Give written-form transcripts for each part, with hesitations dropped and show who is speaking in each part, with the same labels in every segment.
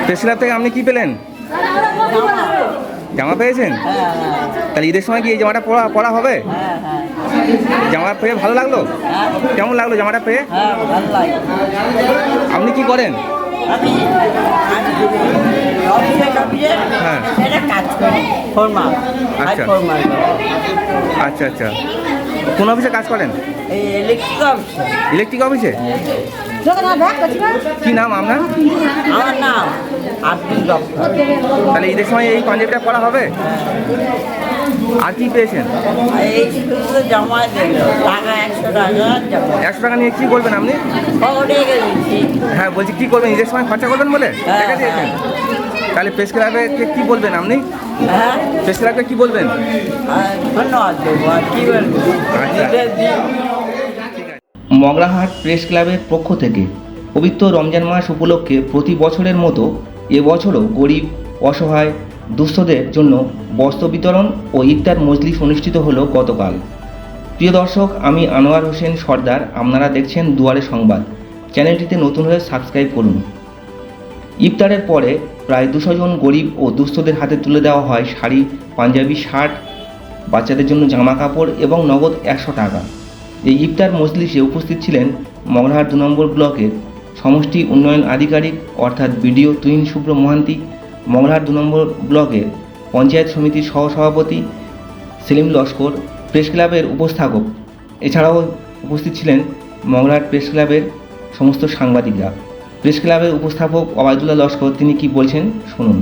Speaker 1: Press club থেকে আপনি কি পেলেন? জামা পেয়েছেন? তাহলে ঈদের সময় কি এই জামাটা পরা হবে? জামা পেয়ে ভালো লাগলো? কেমন লাগলো জামাটা পেয়ে? আপনি কি করেন? হ্যাঁ, আচ্ছা আচ্ছা আচ্ছা। কোন অফিসে কাজ করেন? ইলেকট্রিক অফিসে। কি নাম আপনার?
Speaker 2: আমার নাম আব্দুল গফফার।
Speaker 1: তাহলে ঈদের সময় এই পাঞ্জাবিটা পরা হবে? আর কি পেয়েছেন?
Speaker 2: এই শুধু জমা দিল টাকা 100 টাকা।
Speaker 1: 100 টাকা নিয়ে কি করবেন আপনি? হ্যাঁ বলছি, কি করবেন ঈদের সময় খরচা করবেন বলে টাকা দিয়েছেন? তাহলে প্রেস ক্লাবে কি বলবেন আপনি? প্রেস ক্লাবকে কি বলবেন?
Speaker 2: ধন্যবাদ দেবো, আর কি বলবো।
Speaker 1: মগরাহাট প্রেস ক্লাবের পক্ষ থেকে পবিত্র রমজান মাস উপলক্ষে প্রতি বছরের মতো এবছরও গরিব, অসহায়, দুস্থদের জন্য বস্ত্র বিতরণ ও ইফতার মজলিস অনুষ্ঠিত হলো গতকাল। প্রিয় দর্শক, আমি আনোয়ার হোসেন সর্দার। আপনারা দেখছেন দুয়ারে সংবাদ। চ্যানেলটিতে নতুন হলে সাবস্ক্রাইব করুন। ইফতারের পরে প্রায় 200 জন গরিব ও দুস্থদের হাতে তুলে দেওয়া হয় শাড়ি, পাঞ্জাবি, শার্ট, বাচ্চাদের জন্য জামা কাপড় এবং নগদ 100 টাকা। এই ইফতার মজলিসে উপস্থিত ছিলেন মগরাহাট 2 নম্বর ব্লকের সমষ্টি উন্নয়ন আধিকারিক অর্থাৎ বিডিও তুহিন শুভ্র মহান্তি, মগরাহাট 2 নম্বর ব্লকের পঞ্চায়েত সমিতির সহসভাপতি সেলিম লস্কর, প্রেস ক্লাবের উপস্থাপক। এছাড়াও উপস্থিত ছিলেন মগরাহাট প্রেস ক্লাবের সমস্ত সাংবাদিকরা। প্রেস ক্লাবের উপস্থাপক ওবায়দুল্লাহ লস্কর তিনি কি বলছেন শুনুন।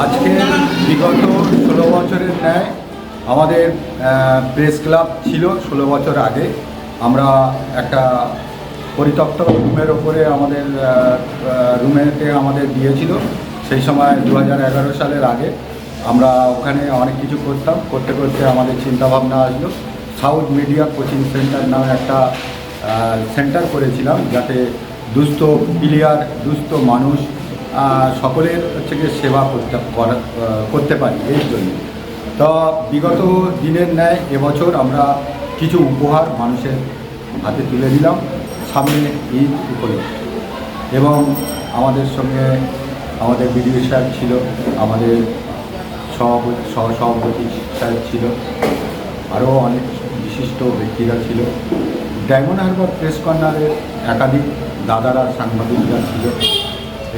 Speaker 3: আজকে বিগত 16 বছরের ন্যায় আমাদের প্রেস ক্লাব ছিল 16 বছর আগে। আমরা একটা পরিত্যক্ত রুমের ওপরে আমাদের রুমেতে আমাদের দিয়েছিল। সেই সময় 2011 সালের আগে আমরা ওখানে অনেক কিছু করতাম। করতে করতে আমাদের চিন্তাভাবনা আসলো সাউথ মিডিয়া কোচিং সেন্টার নামে একটা সেন্টার করেছিলাম, যাতে দুস্থ প্লেয়ার, দুস্থ মানুষ সকলের হচ্ছে গিয়ে সেবা করতে পারি। এই জন্য তো বিগত দিনের ন্যায় এবছর আমরা কিছু উপহার মানুষের হাতে তুলে দিলাম সামনে ঈদ উপলক্ষে। এবং আমাদের সঙ্গে আমাদের বিডিও সাহেব ছিল, আমাদের সহসভাপতি সাহেব ছিল, আরও অনেক বিশিষ্ট ব্যক্তিরা ছিল। ডায়মন্ড হারবার প্রেস কর্নারের একাধিক দাদারা, সাংবাদিকরা ছিল।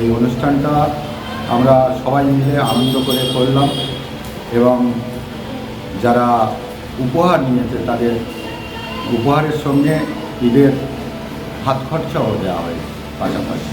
Speaker 3: এই অনুষ্ঠানটা আমরা সবাই মিলে আনন্দ করে করলাম এবং যারা উপহার নিয়েছে তাদের উপহারের সঙ্গে ঈদের হাত খরচাও দেওয়া হয় পাশাপাশি।